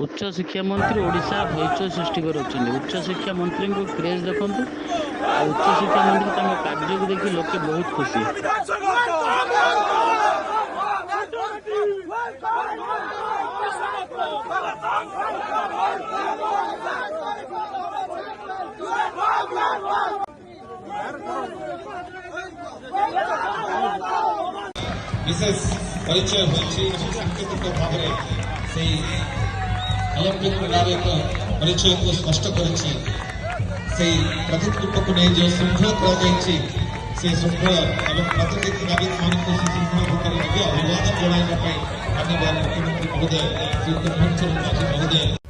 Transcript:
उच्च शिक्षा मंत्री ओडिशा हईचई सृष्टि कर उच्च शिक्षा मंत्री को क्रेज देखु उच्च शिक्षा मंत्री कार्य को देखिए लोके बहुत खुशी। विशेष परिचय सांकेतिक भाव से ओलंपिक मेला एक परिचय को स्पष्ट कर प्रतिनिधित्व को नहीं जो श्रृंखला श्रृंखला और प्रतिनिधि नागरिक मान श्रृंखला भितर अभिवादन जन मुख्यमंत्री महोदय श्री महोदय।